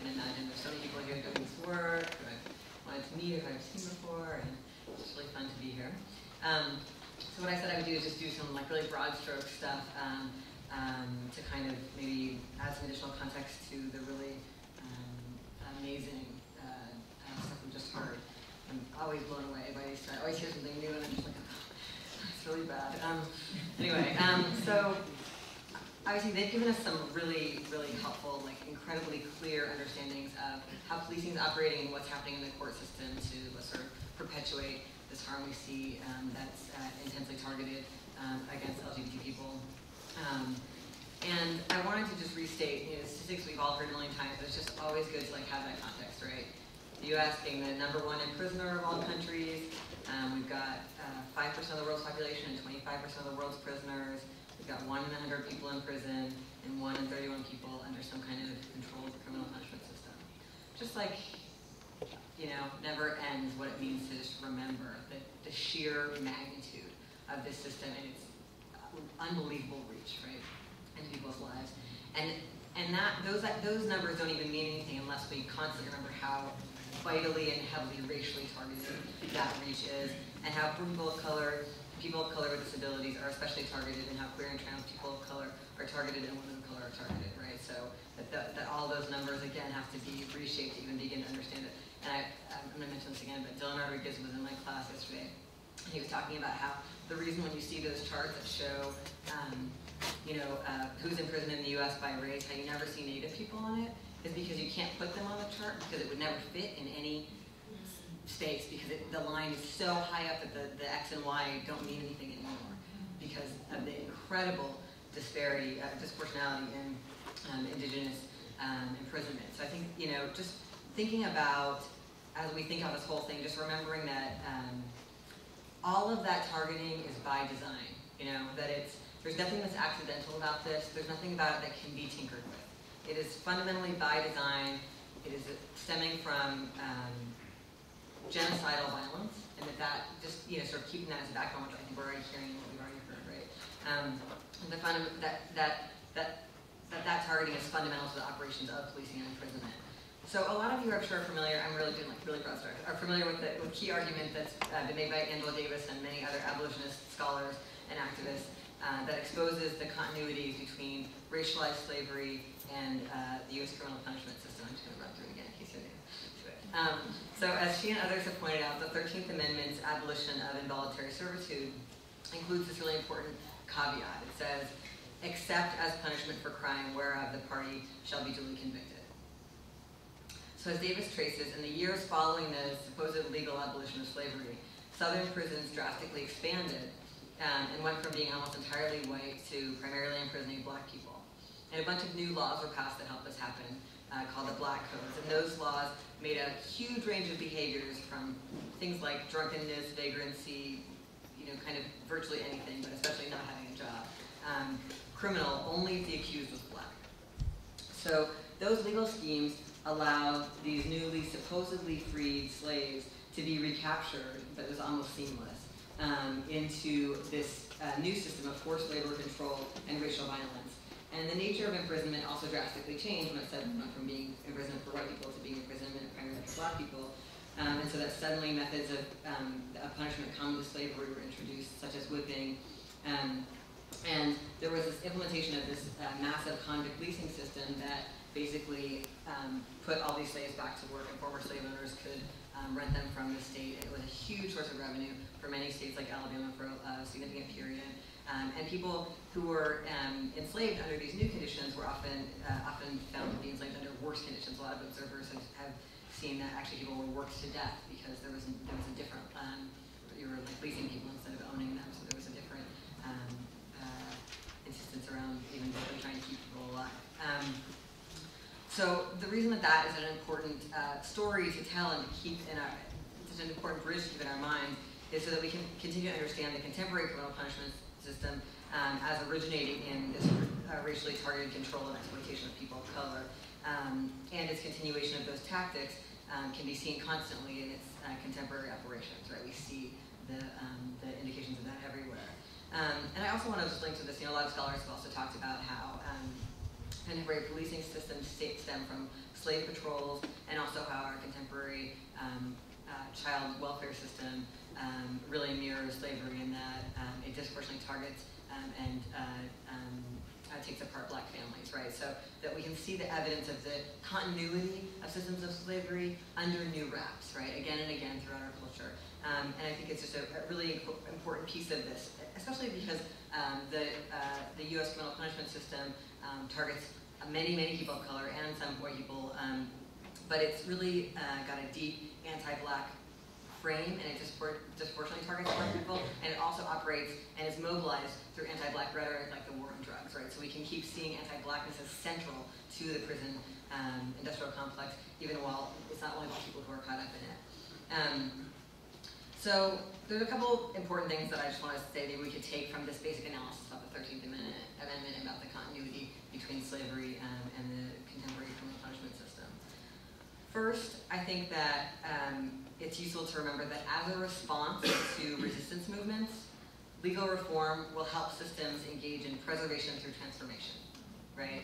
can imagine. There's so many people here doing this work who I've wanted to meet, who I've seen before, and it's really fun to be here. So what I said I would do is just do some like really broad stroke stuff to kind of maybe add some additional context to the really amazing stuff we just heard. I'm always blown away by these. I always hear something new and I'm just like, oh, it's really bad. Anyway, so obviously they've given us some really, really helpful, like incredibly clear understandings of how policing is operating and what's happening in the court system to sort of perpetuate this harm we see that's intensely targeted against LGBT people. And I wanted to just restate, statistics we've all heard a million times, but it's just always good to like have that context, right? The U.S. being the #1 prisoner of all countries, we've got 5% of the world's population and 25% of the world's prisoners. We've got 1 in 100 people in prison and 1 in 31 people under some kind of controlled criminal punishment system. Just like, never ends what it means to just remember the sheer magnitude of this system and its unbelievable reach, right, into people's lives. And those numbers don't even mean anything unless we constantly remember how vitally and heavily racially targeted that reach is, and how people of color with disabilities are especially targeted, and how queer and trans people of color are targeted, and women of color are targeted, right? So that all those numbers, again, have to be reshaped to even begin to understand it. And I'm going to mention this again, but Dylan Rodriguez was in my class yesterday, and he was talking about how the reason when you see those charts that show who's in prison in the U.S. by race, how you never see Native people on it, is because you can't put them on the chart because it would never fit in any states, because the line is so high up that the X and Y don't mean anything anymore because of the incredible disparity, disproportionality in indigenous imprisonment. So I think, just thinking about, as we think about this whole thing, just remembering that all of that targeting is by design, that there's nothing that's accidental about this. There's nothing about it that can be tinkered with. It is fundamentally by design. It is stemming from genocidal violence, and that just, sort of keeping that as a backbone, which I think we're already hearing what we've already heard, right? That targeting is fundamental to the operations of policing and imprisonment. So a lot of you, I'm sure, are familiar. I'm really doing like really broad strokes. Are familiar with the key argument that's been made by Angela Davis and many other abolitionist scholars and activists that exposes the continuities between racialized slavery and the U.S. criminal punishment system. I'm just going to run through it again in case you're new to it. So as she and others have pointed out, the 13th Amendment's abolition of involuntary servitude includes this really important caveat. It says, except as punishment for crime whereof the party shall be duly convicted. So as Davis traces, in the years following the supposed legal abolition of slavery, Southern prisons drastically expanded and went from being almost entirely white to primarily imprisoning Black people. And a bunch of new laws were passed that helped this happen, called the Black Codes. And those laws made a huge range of behaviors, from things like drunkenness, vagrancy, kind of virtually anything, but especially not having a job, criminal only if the accused was Black. So those legal schemes allowed these newly supposedly freed slaves to be recaptured, but it was almost seamless, into this new system of forced labor control and racial violence. And the nature of imprisonment also drastically changed when it went from being imprisonment for white people to being imprisonment primarily for Black people. And so that suddenly methods of punishment common to slavery were introduced, such as whipping. And there was this implementation of this massive convict leasing system that basically put all these slaves back to work, and former slave owners could rent them from the state. It was a huge source of revenue for many states like Alabama for a significant period. And people who were enslaved under these new conditions were often found to be enslaved under worse conditions. A lot of observers have seen that actually people were worked to death because there was a different you were like leasing people instead of owning them, so there was a different insistence around even trying to keep people alive. So the reason that is an important story to tell and to keep in our, it's an important bridge to keep in our mind, is so that we can continue to understand the contemporary criminal punishment system as originating in this racially targeted control and exploitation of people of color. And its continuation of those tactics can be seen constantly in its contemporary operations, right? We see the indications of that everywhere. And I also want to just link to this, a lot of scholars have also talked about how contemporary policing systems stem from slave patrols, and also how our contemporary child welfare system really mirrors slavery in that it disproportionately targets and takes apart black families, right? So that we can see the evidence of the continuity of systems of slavery under new wraps, right? Again and again throughout our culture. And I think it's just a really important piece of this, especially because the U.S. criminal punishment system targets many people of color and some white people, but it's really got a deep anti-black frame, and it disproportionately targets black people, and it also operates and is mobilized through anti-black rhetoric like the war on drugs, right? So we can keep seeing anti-blackness as central to the prison industrial complex, even while it's not only black people who are caught up in it. So there's a couple important things that I just want to say that we could take from this basic analysis of the 13th Amendment about the continuity between slavery and the contemporary criminal punishment system. First, I think that it's useful to remember that as a response to resistance movements, legal reform will help systems engage in preservation through transformation, right?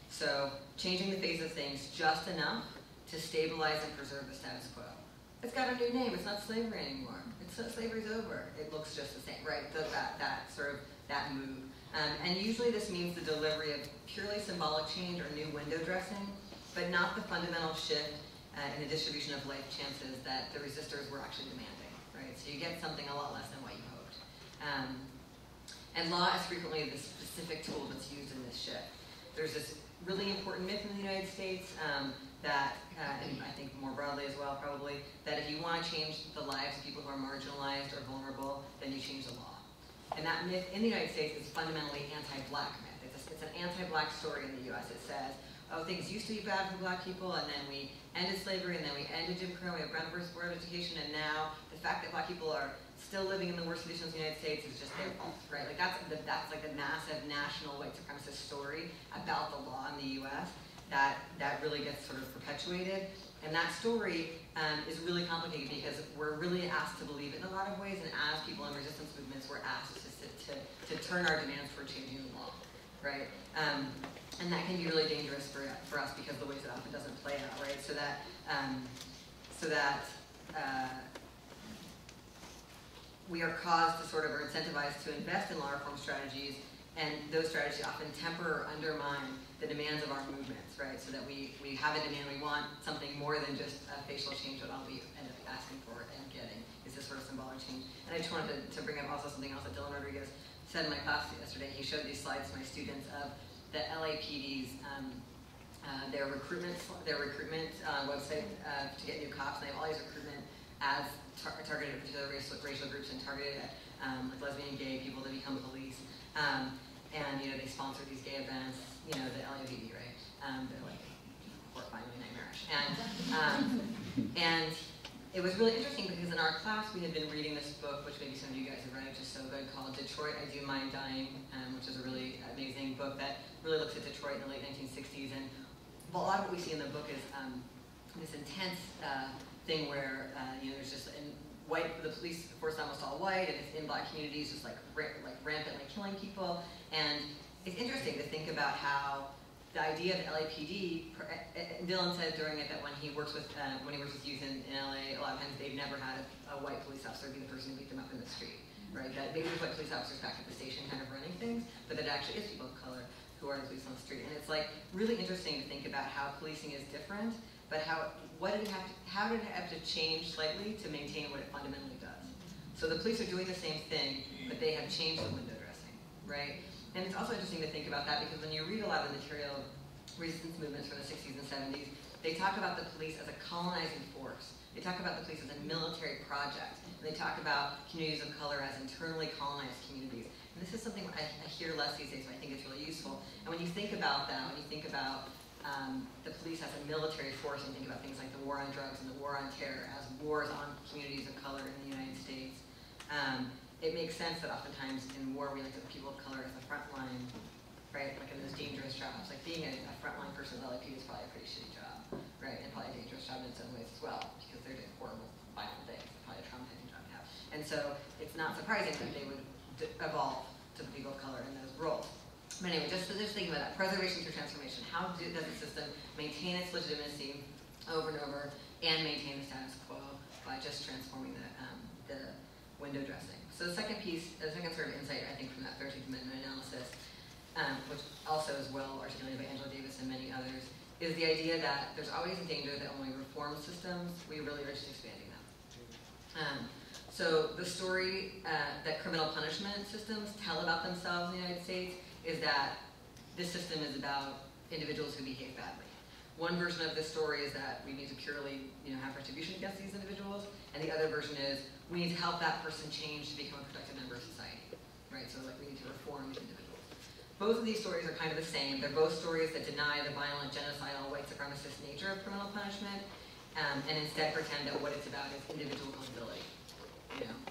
So changing the face of things just enough to stabilize and preserve the status quo. It's got a new name, it's not slavery anymore. Slavery's over. It looks just the same, right? That move. And usually this means the delivery of purely symbolic change or new window dressing, but not the fundamental shift in the distribution of life chances that the resistors were actually demanding, right? So you get something a lot less than what you hoped. And law is frequently the specific tool that's used in this shift. There's this really important myth in the United States that, and I think more broadly as well probably, that if you want to change the lives of people who are marginalized or vulnerable, then you change the law. And that myth in the United States is fundamentally anti-black myth. It's an anti-black story in the US. It says, oh, things used to be bad for black people, and then we ended slavery, and then we ended Jim Crow, we have Brown versus Board of Education, and now the fact that black people are still living in the worst conditions in the United States is just their fault, right? Like that's like the massive national white supremacist story about the law in the US that really gets sort of perpetuated. And that story is really complicated because we're really asked to believe it in a lot of ways, and as people in resistance movements, we're asked to turn our demands for changing the law, right? And that can be really dangerous for us because of the ways it often doesn't play out, right? So that we are caused to sort of, or incentivized to invest in law reform strategies, and those strategies often temper or undermine the demands of our movements, right? So that we have a demand, we want something more than just a facial change that all we end up asking for and getting is this sort of symbolic change. And I just wanted to bring up also something else that Dylan Rodriguez said in my class yesterday. He showed these slides to my students of the LAPD's their recruitment website to get new cops, and they have all these recruitment ads targeted at particular racial groups and targeted at like lesbian, gay people to become police. And they sponsor these gay events, the LAPD, right? They're like horrifyingly nightmarish. And it was really interesting because in our class we had been reading this book, which maybe some of you guys have read, which is so good, called Detroit, I Do Mind Dying, which is a really amazing book that really looks at Detroit in the late 1960s. And a lot of what we see in the book is this intense thing where there's just the police force is almost all white, and it's in black communities, just like rampantly killing people. And it's interesting to think about how the idea of the LAPD, Dylan said during it that when he works with youth in LA, a lot of times they've never had a white police officer be the person who beat them up in the street, right? That maybe there's white police officers back at the station kind of running things, but that it actually is people of color who are the police on the street. And it's like really interesting to think about how policing is different, but how did it have to change slightly to maintain what it fundamentally does? So the police are doing the same thing, but they have changed the window dressing, right? And it's also interesting to think about that because when you read a lot of the material of resistance movements from the 60s and 70s, they talk about the police as a colonizing force. They talk about the police as a military project. And they talk about communities of color as internally colonized communities. And this is something I hear less these days, but I think it's really useful. And when you think about that, when you think about the police as a military force, and think about things like the war on drugs and the war on terror as wars on communities of color in the United States, it makes sense that oftentimes in war we look at the people of color as the front line, right? Like in those dangerous jobs. Like being a frontline person with LAP is probably a pretty shitty job, right? And probably a dangerous job in some ways as well, because they're doing horrible, violent things. It's probably a traumatizing job to have. And so it's not surprising that they would evolve to the people of color in those roles. But anyway, just thinking about that, preservation through transformation. How does the system maintain its legitimacy over and over and maintain the status quo by just transforming the window dressing? So the second piece, the second sort of insight, I think, from that 13th Amendment analysis, which also is well articulated by Angela Davis and many others, is the idea that there's always a danger that when we reform systems, we really are just expanding them. So the story that criminal punishment systems tell about themselves in the United States is that this system is about individuals who behave badly. One version of this story is that we need to purely, have retribution against these individuals, and the other version is we need to help that person change to become a productive member of society, right? So like we need to reform these individuals. Both of these stories are kind of the same. They're both stories that deny the violent, genocidal, white supremacist nature of criminal punishment, and instead pretend that what it's about is individual culpability.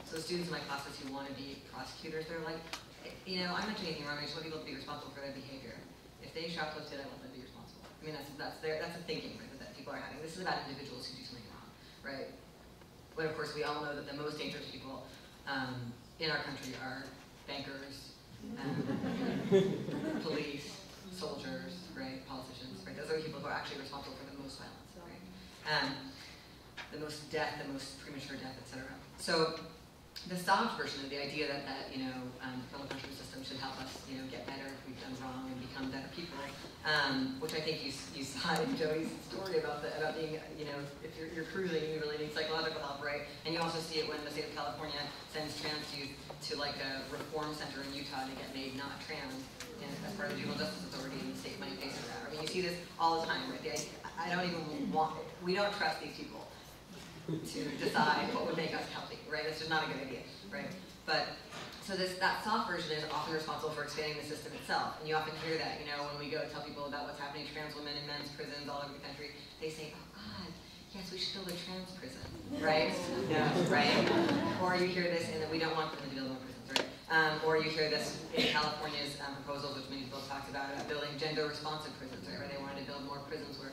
So students in my classes who want to be prosecutors, they're like, I'm not doing anything wrong. I just want people to be responsible for their behavior. If they shoplifted, I want them to be responsible. I mean, that's the thinking, right, that people are having. This is about individuals who do something wrong, right? But of course, we all know that the most dangerous people in our country are bankers, police, soldiers, right, politicians, right? Those are the people who are actually responsible for the most violence, right? The most death, the most premature death, etc. So the soft version of the idea that criminal punishment system should help us, get better if we've done wrong and become better people, which I think you saw in Joey's story about being, if you're cruising, you really need psychological help, right? And you also see it when the state of California sends trans youth to like a reform center in Utah to get made not trans, as part of the Juvenile Justice Authority, and the state money pays for that. I mean, you see this all the time, right? We don't trust these people to decide what would make us healthy, right? It's just not a good idea, right? But so that soft version is often responsible for expanding the system itself, and you often hear that, when we go tell people about what's happening to trans women in men's prisons all over the country, they say, "Oh God, yes, we should build a trans prison," right? Right? Or you hear this, and that we don't want them to build more prisons, right? Or you hear this in California's proposals, which many people have talked about building gender-responsive prisons, right? Where they wanted to build more prisons where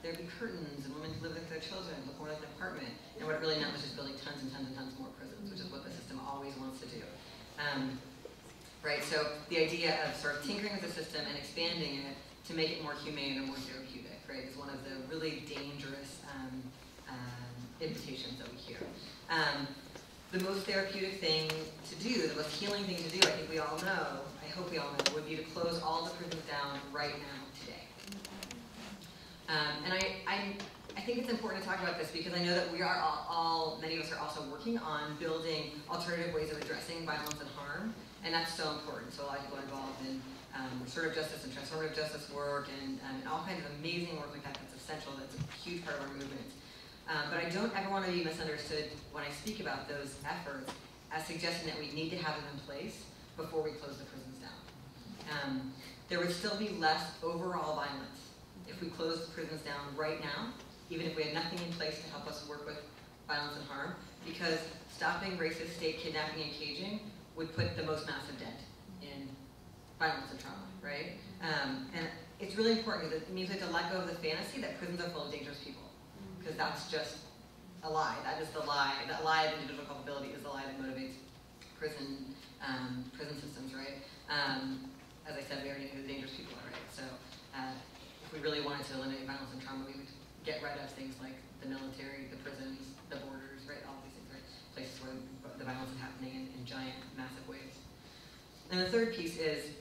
there'd be curtains and women could live with their children, look more like an apartment. And what it really meant was just building tons and tons and tons more prisons, which is what the system always wants to do. Right, so the idea of sort of tinkering with the system and expanding it to make it more humane or more therapeutic, right, is one of the really dangerous invitations that we hear. The most therapeutic thing to do, the most healing thing to do, I think we all know, I hope we all know, would be to close all the prisons down right now, today. And I think it's important to talk about this because I know that we are many of us are also working on building alternative ways of addressing violence and harm, and that's so important. So a lot of people are involved in restorative justice and transformative justice work and all kinds of amazing work like that that's essential, that's a huge part of our movement. But I don't ever want to be misunderstood when I speak about those efforts as suggesting that we need to have them in place before we close the prisons down. There would still be less overall violence if we closed the prisons down right now, even if we had nothing in place to help us work with violence and harm, because stopping racist state kidnapping and caging would put the most massive dent in violence and trauma, right? And it's really important because it means we have to let go of the fantasy that prisons are full of dangerous people, because that's just a lie. That is the lie. That lie of individual culpability is the lie that motivates prison systems, right? As I said, we already know who the dangerous people are, right? So if we really wanted to eliminate violence and trauma, we would get rid of things like the military, the prisons, the borders, right? All of these things, right? Places where the violence is happening in giant, massive ways. And the third piece is,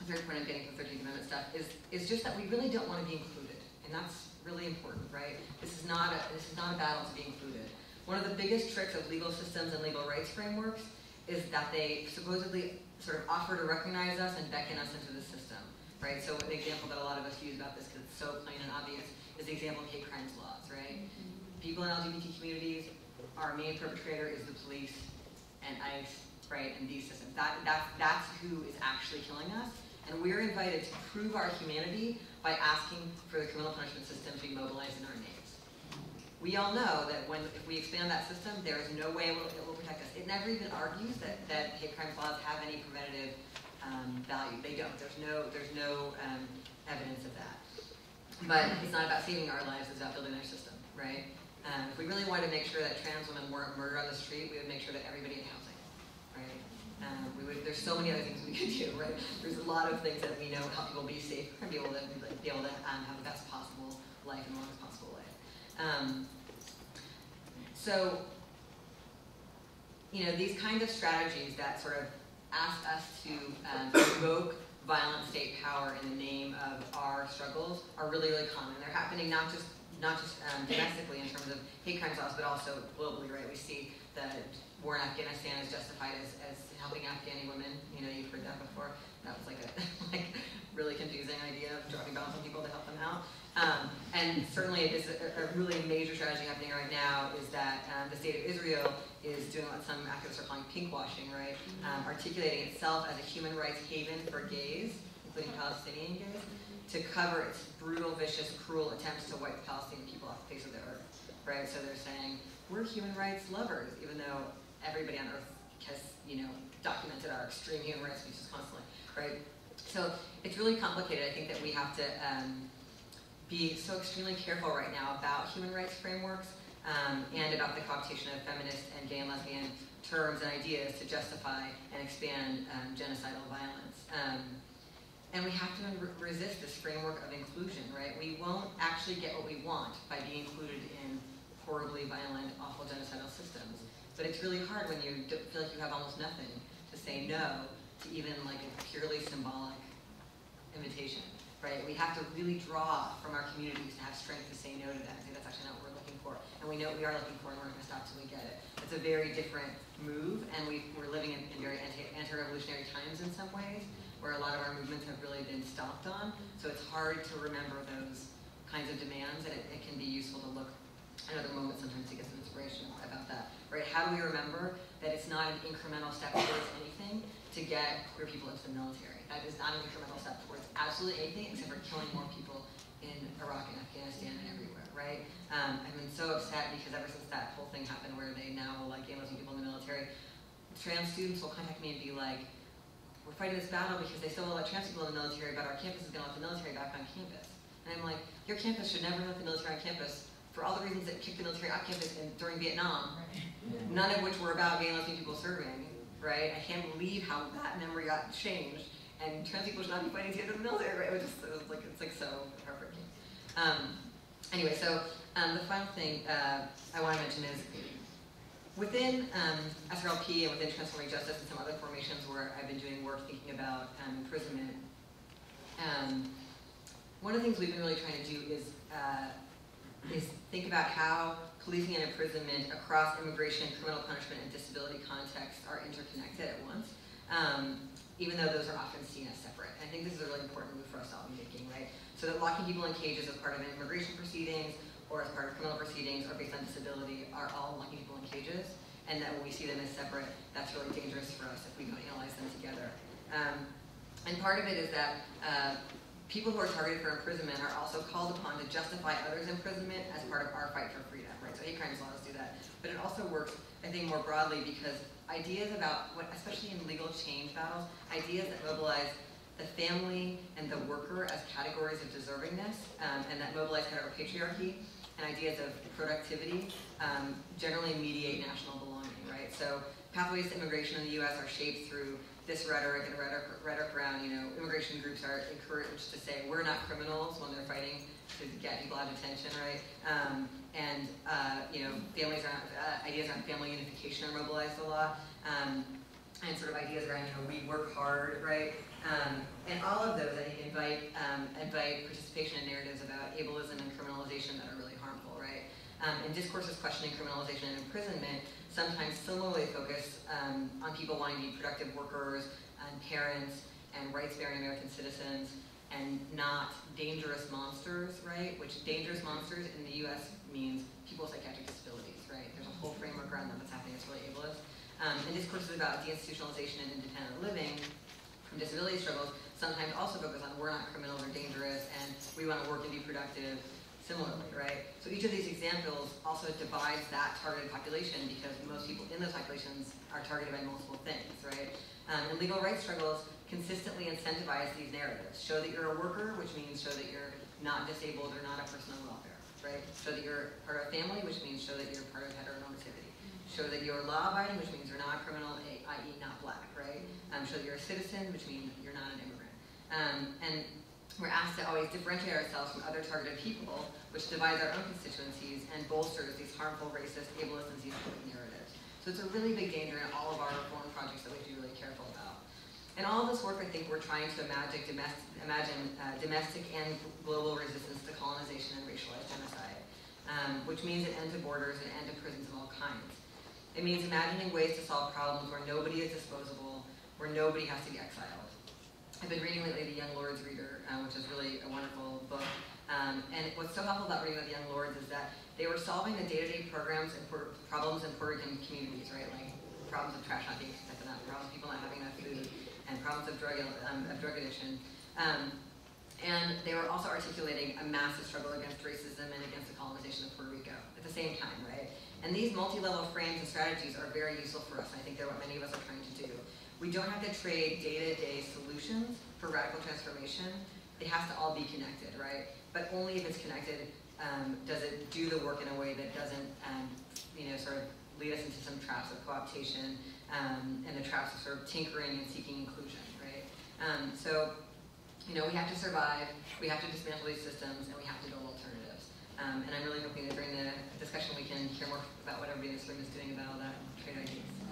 the third point I'm getting from 13th Amendment stuff is just that we really don't want to be included. And that's really important, right? This is not a battle to be included. One of the biggest tricks of legal systems and legal rights frameworks is that they supposedly sort of offer to recognize us and beckon us into the system, right? So the example that a lot of us use about this, because it's so plain and obvious, is the example of hate crimes laws, right? People in LGBT communities, our main perpetrator is the police and ICE, right, and these systems. That's who is actually killing us, and we're invited to prove our humanity by asking for the criminal punishment system to be mobilized in our names. We all know that if we expand that system, there is no way it will protect us. It never even argues that hate crimes laws have any preventative value. They don't. There's no evidence of that. But it's not about saving our lives, it's about building our system, right? If we really wanted to make sure that trans women weren't murdered on the street, we would make sure that everybody had housing, right? There's so many other things we could do, right? There's a lot of things that we know help people be safe and be able to have the best possible life and the longest possible life. So, these kinds of strategies that sort of ask us to evoke violent state power in the name of our struggles are really, really common. They're happening not just domestically in terms of hate crimes laws, but also globally, right? We see that war in Afghanistan is justified as helping Afghani women. You've heard that before. That was like a really confusing idea of dropping bombs on people to help them out. And certainly it is a really major strategy happening right now is that the state of Israel is doing what some activists are calling pinkwashing, right? Articulating itself as a human rights haven for gays, including Palestinian gays, to cover its brutal, vicious, cruel attempts to wipe Palestinian people off the face of the earth, right? So they're saying, we're human rights lovers, even though everybody on earth has, documented our extreme human rights abuses constantly, right? So it's really complicated. I think that we have to be so extremely careful right now about human rights frameworks and about the cooptation of feminist and gay and lesbian terms and ideas to justify and expand genocidal violence. And we have to resist this framework of inclusion, right? We won't actually get what we want by being included in horribly violent, awful genocidal systems. But it's really hard when you feel like you have almost nothing to say no to even like a purely symbolic invitation, right? We have to really draw from our communities to have strength to say no to that. I think that's actually not what we're looking for. And we know what we are looking for, and we're not going to stop till we get it. It's a very different move, and we're living in very anti-revolutionary times in some ways, where a lot of our movements have really been stomped on. So it's hard to remember those kinds of demands, and it can be useful to look at other moments sometimes to get some inspiration about that, right? How do we remember that it's not an incremental step towards anything to get queer people into the military? That is not an incremental step towards absolutely anything except for killing more people in Iraq and Afghanistan and everywhere, right? I've been so upset because ever since that whole thing happened where they now will like gay and lesbian people in the military, trans students will contact me and be like, we're fighting this battle because they still will let trans people in the military, but our campus is going to let the military back on campus. And I'm like, your campus should never let the military on campus for all the reasons that kicked the military off campus during Vietnam, none of which were about gay and lesbian people serving, right? I can't believe how that memory got changed, and trans people should not be fighting to get to the military, right? It's like so heartbreaking. Anyway, so the final thing I want to mention is within IRRPP and within Transforming Justice and some other formations where I've been doing work thinking about imprisonment, one of the things we've been really trying to do is think about how policing and imprisonment across immigration, criminal punishment, and disability contexts are interconnected at once, even though those are often seen as separate. And I think this is a really important move for us all to be making, right? So that locking people in cages as part of immigration proceedings or as part of criminal proceedings or based on disability are all locking people in cages, and that when we see them as separate, that's really dangerous for us if we don't analyze them together. And part of it is that people who are targeted for imprisonment are also called upon to justify others' imprisonment as part of our fight for freedom, right? So hate crimes laws do that. But it also works, I think, more broadly because ideas about, especially in legal change battles, ideas that mobilize the family and the worker as categories of deservingness, and that mobilize heteropatriarchy, and ideas of productivity generally mediate national belonging, right? So pathways to immigration in the US are shaped through this rhetoric and rhetoric around, immigration groups are encouraged to say we're not criminals when they're fighting to get people out of detention, right? Families around, ideas around family unification are mobilized a lot, and sort of ideas around, we work hard, right? And all of those, I think, invite participation in narratives about ableism and criminalization that are really harmful, right? And discourses questioning criminalization and imprisonment sometimes similarly focus on people wanting to be productive workers and parents and rights-bearing American citizens and not dangerous monsters, right? Which dangerous monsters in the US means people with psychiatric disabilities, right? There's a whole framework around that that's happening that's really ableist. And discourses about deinstitutionalization and independent living from disability struggles sometimes also focus on we're not criminals or dangerous and we want to work and be productive similarly, right? So each of these examples also divides that targeted population because most people in those populations are targeted by multiple things, right? And legal rights struggles consistently incentivize these narratives. Show that you're a worker, which means show that you're not disabled or not a person on welfare, right? Show that you're part of a family, which means show that you're part of heteronormativity. Show that you're law-abiding, which means you're not a criminal, i.e. not black, right? Show that you're a citizen, which means you're not an immigrant. And we're asked to always differentiate ourselves from other targeted people, which divides our own constituencies and bolsters these harmful, racist, ableist, and xenophobic narratives. So it's a really big danger in all of our reform projects that we have to be really careful about. In all of this work, I think we're trying to imagine domestic and global resistance to colonization and racialized genocide, which means an end to borders and an end to prisons of all kinds. It means imagining ways to solve problems where nobody is disposable, where nobody has to be exiled. I've been reading lately The Young Lords Reader, which is really a wonderful book. And what's so helpful about reading The Young Lords is that they were solving the day-to-day problems in Puerto Rican communities, right? Like problems of trash not being picked up, problems of people not having enough food, and problems of drug addiction. And they were also articulating a massive struggle against racism and against the colonization of Puerto Rico at the same time, right? And these multi-level frames and strategies are very useful for us, and I think they're what many of us are trying to do. We don't have to trade day-to-day solutions for radical transformation. It has to all be connected, right? But only if it's connected does it do the work in a way that doesn't, sort of lead us into some traps of co-optation and the traps of sort of tinkering and seeking inclusion, right? We have to survive, we have to dismantle these systems, and we have to build alternatives. And I'm really hoping that during the discussion we can hear more about what everybody in this room is doing about all that and trade ideas.